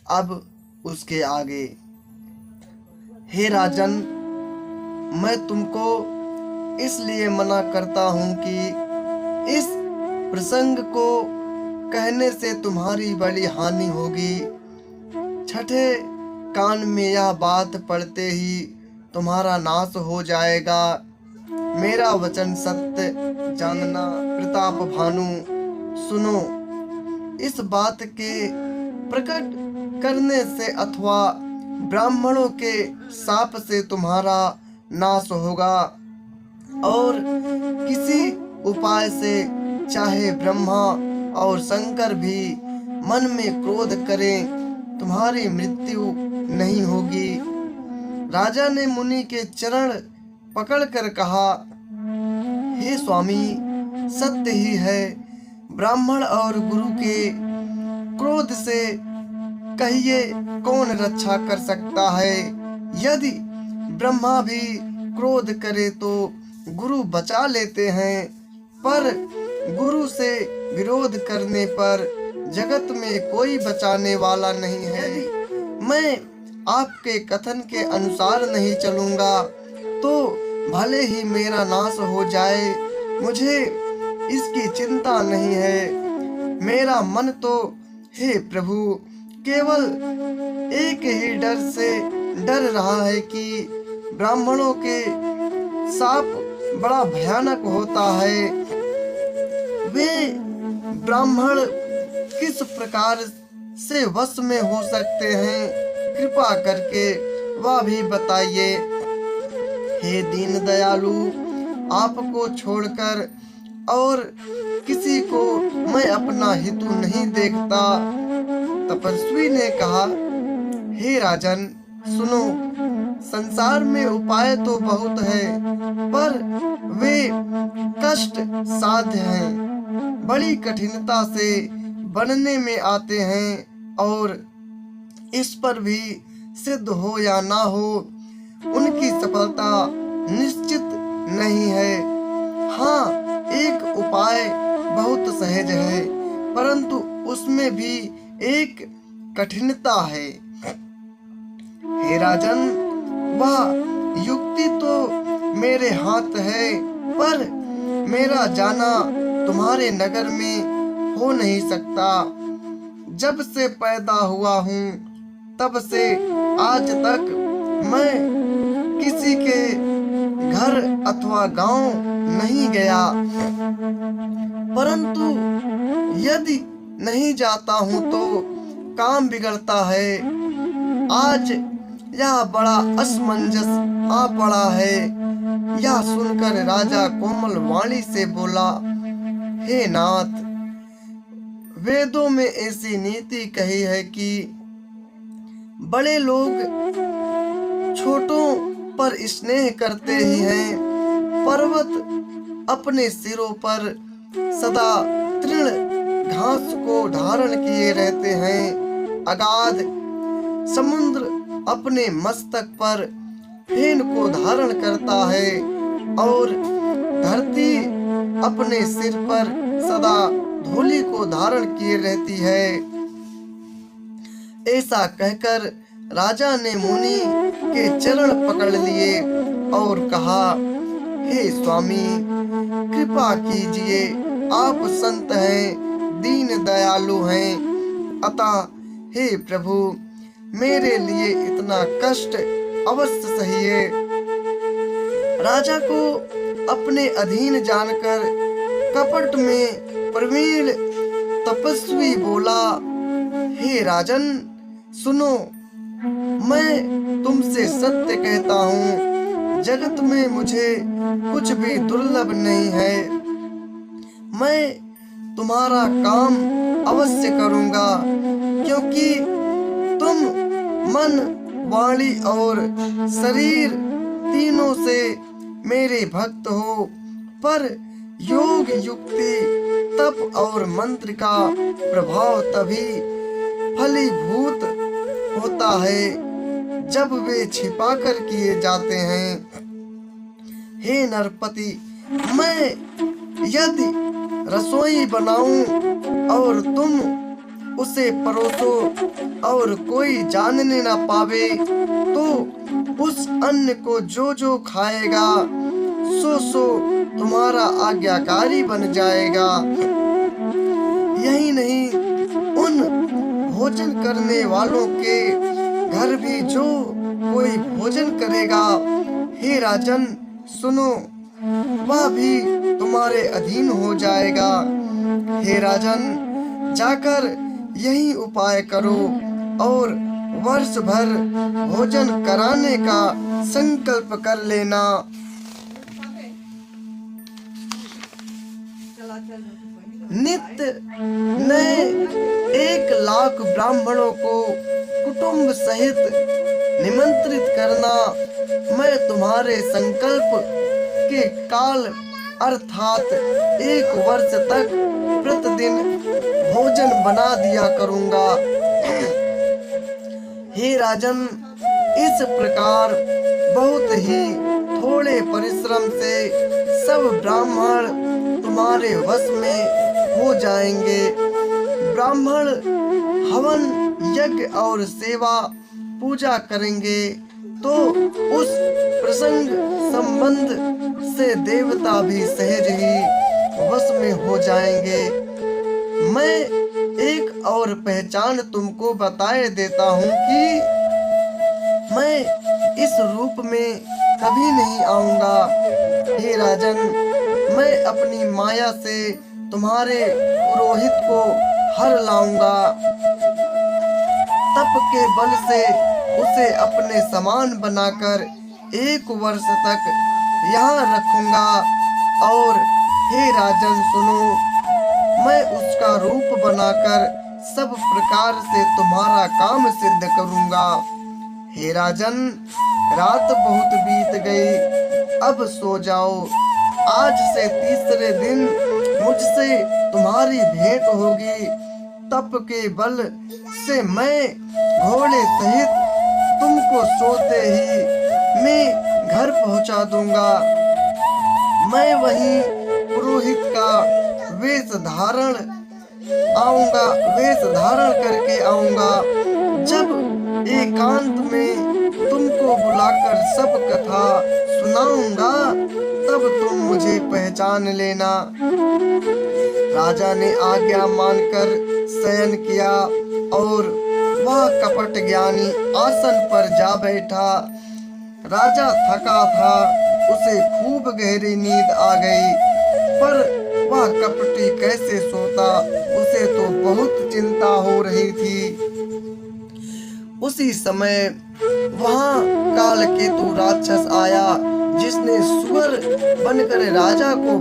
अब उसके आगे, हे राजन, मैं तुमको इसलिए मना करता हूँ कि इस प्रसंग को कहने से तुम्हारी बड़ी हानि होगी। छठे कान में यह बात पड़ते ही तुम्हारा नाश हो जाएगा। मेरा वचन सत्य जानना। प्रताप भानु, सुनो, इस बात के प्रकट करने से अथवा ब्राह्मणों के शाप से तुम्हारा नाश होगा, और किसी उपाय से चाहे ब्रह्मा और शंकर भी मन में क्रोध करें, तुम्हारी मृत्यु नहीं होगी। राजा ने मुनि के चरण पकड़कर कहा, हे स्वामी, सत्य ही है। ब्राह्मण और गुरु के क्रोध से कहिए कौन रक्षा कर सकता है। यदि ब्रह्मा भी क्रोध करे तो गुरु बचा लेते हैं, पर गुरु से विरोध करने पर जगत में कोई बचाने वाला नहीं है। मैं आपके कथन के अनुसार नहीं चलूंगा तो भले ही मेरा नाश हो जाए, मुझे इसकी चिंता नहीं है। मेरा मन तो, हे प्रभु, केवल एक ही डर से डर रहा है कि ब्राह्मणों के शाप बड़ा भयानक होता है। वे ब्राह्मण किस प्रकार से वश में हो सकते हैं, कृपा करके वह भी बताइए। हे दीन दयालु, आपको छोड़कर और किसी को मैं अपना हितु नहीं देखता। तपस्वी ने कहा, हे राजन, सुनो, संसार में उपाय तो बहुत है, पर वे कष्ट साध्य हैं, बड़ी कठिनता से बनने में आते हैं, और इस पर भी सिद्ध हो या ना हो, उनकी सफलता निश्चित नहीं है। हाँ, एक उपाय बहुत सहज है, परंतु उसमें भी एक कठिनता है। हे राजन, वह युक्ति तो मेरे हाथ है, पर मेरा जाना तुम्हारे नगर में हो नहीं सकता। जब से पैदा हुआ हूँ तब से आज तक मैं किसी के घर अथवा गांव नहीं गया, परंतु यदि नहीं जाता हूँ तो काम बिगड़ता है। आज यह बड़ा असमंजस आ पड़ा है। यह सुनकर राजा कोमल वाणी से बोला, हे नाथ, वेदों में ऐसी नीति कही है कि बड़े लोग छोटों पर स्नेह करते ही हैं। पर्वत अपने सिरों पर सदा तृण घास को धारण किए रहते हैं। अगाध समुद्र अपने मस्तक पर फेन को धारण करता है, और धरती अपने सिर पर सदा धूलि को धारण किए रहती है। ऐसा कहकर राजा ने मुनि के चरण पकड़ लिए और कहा, हे स्वामी, कृपा कीजिए, आप संत हैं, दीन दयालु हैं, अतः हे प्रभु, मेरे लिए इतना कष्ट अवश्य सहिए। राजा को अपने अधीन जानकर कपट में प्रवीण तपस्वी बोला, हे राजन, सुनो, मैं तुमसे सत्य कहता हूँ, जगत में मुझे कुछ भी दुर्लभ नहीं है। मैं तुम्हारा काम अवश्य करूँगा, क्योंकि तुम मन, वाणी और शरीर तीनों से मेरे भक्त हो, पर योग, युक्ति, तप और मंत्र का प्रभाव तभी फलीभूत होता है जब वे छिपाकर किए जाते हैं। हे नरपति, मैं यदि रसोई बनाऊं और तुम उसे परोसो और कोई जानने न पावे, तो उस अन्न को जो जो खाएगा सो सो तुम्हारा आज्ञाकारी बन जाएगा। यही नहीं, उन भोजन करने वालों के घर भी जो कोई भोजन करेगा, हे राजन सुनो, वह भी तुम्हारे अधीन हो जाएगा। हे राजन, जाकर यही उपाय करो और वर्ष भर भोजन कराने का संकल्प कर लेना। नित्य नए 1,00,000 ब्राह्मणों को कुटुंब सहित निमंत्रित करना मैं तुम्हारे संकल्प के काल अर्थात 1 वर्ष तक प्रतिदिन भोजन बना दिया करूंगा। हे राजन, इस प्रकार बहुत ही थोड़े परिश्रम से सब ब्राह्मण तुम्हारे वश में हो जाएंगे। ब्राह्मण हवन यज्ञ और सेवा पूजा करेंगे तो उस प्रसंग संबंध से देवता भी सहज ही वश में हो जाएंगे। मैं एक और पहचान तुमको बताए देता हूँ कि मैं इस रूप में कभी नहीं आऊंगा। हे राजन, मैं अपनी माया से तुम्हारे पुरोहित को हर लाऊंगा। तप के बल से उसे अपने समान बनाकर 1 वर्ष तक यहाँ रखूंगा। और हे राजन सुनो, मैं उसका रूप बनाकर सब प्रकार से तुम्हारा काम सिद्ध करूंगा। हे राजन, रात बहुत बीत गई, अब सो जाओ। आज से तीसरे दिन मुझसे तुम्हारी भेंट होगी। तप के बल से मैं घोड़े सहित तुमको सोते ही मैं घर पहुंचा दूंगा। मैं वहीं पुरोहित का वेश धारण करके आऊंगा। जब एकांत में तुमको बुलाकर सब कथा सुनाऊंगा, तब तुम मुझे पहचान लेना। राजा ने आज्ञा मानकर शयन किया और वह कपट ज्ञानी आसन पर जा बैठा। राजा थका था, उसे खूब गहरी नींद आ गई, पर वह कपटी कैसे सोता, उसे तो बहुत चिंता हो रही थी। उसी समय वहां कालकेतु राक्षस आया, जिसने सुअर बनकर राजा को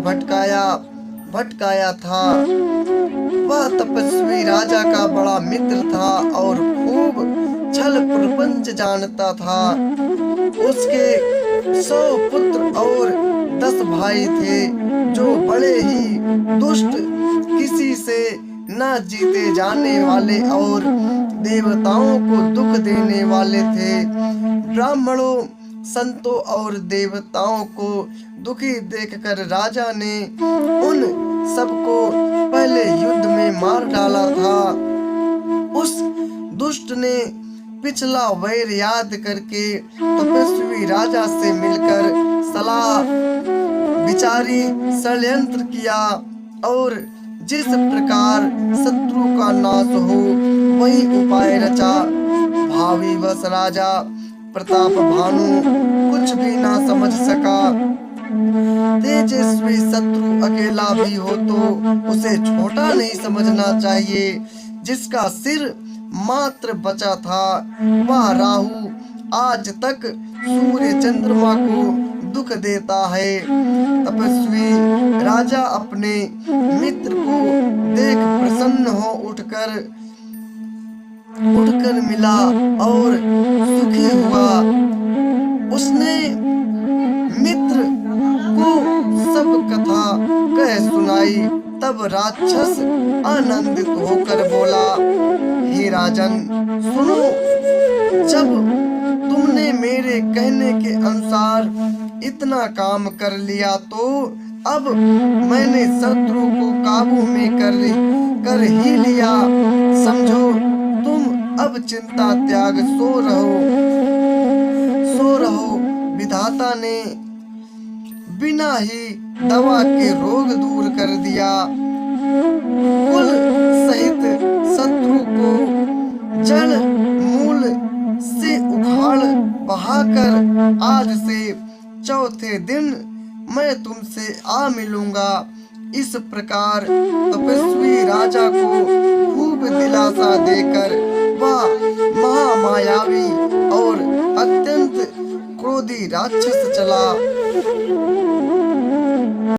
भटकाया था। वह तपस्वी राजा का बड़ा मित्र था और खूब छल प्रपंच जानता था। उसके 100 पुत्र और 10 भाई थे, जो बड़े ही दुष्ट, किसी से न जीते जाने वाले और देवताओं को दुख देने वाले थे। ब्राह्मणों, संतों और देवताओं को दुखी देखकर राजा ने उन सबको पहले युद्ध में मार डाला था। उस दुष्ट ने पिछला वैर याद करके तपस्वी राजा से मिलकर सलाह विचारी षड्यंत्र किया और जिस प्रकार शत्रु का नाश हो वही उपाय रचा। भावी वश राजा प्रताप भानु कुछ भी ना समझ सका। तेजस्वी शत्रु अकेला भी हो तो उसे छोटा नहीं समझना चाहिए। जिसका सिर मात्र बचा था, वह राहु आज तक सूर्य चंद्रमा को दुख देता है। तपस्वी राजा अपने मित्र को देख प्रसन्न हो उठकर मिला और सुखी हुआ। उसने मित्र को सब कथा कह सुनाई। तब राक्षस आनंदित होकर बोला, हे राजन सुनो, जब तुमने मेरे कहने के अनुसार इतना काम कर लिया तो अब मैंने शत्रु को काबू में कर ही लिया। समझो तुम अब चिंता त्याग सो रहो। विधाता ने बिना ही दवा के रोग दूर कर दिया। कुल सहित शत्रु को जड़ मूल से उखाड़ बहाकर आज से चौथे दिन मैं तुमसे आ मिलूंगा। इस प्रकार तपस्वी राजा को खूब दिलासा देकर वह महामायावी और अत्यंत क्रोधी राक्षस चला।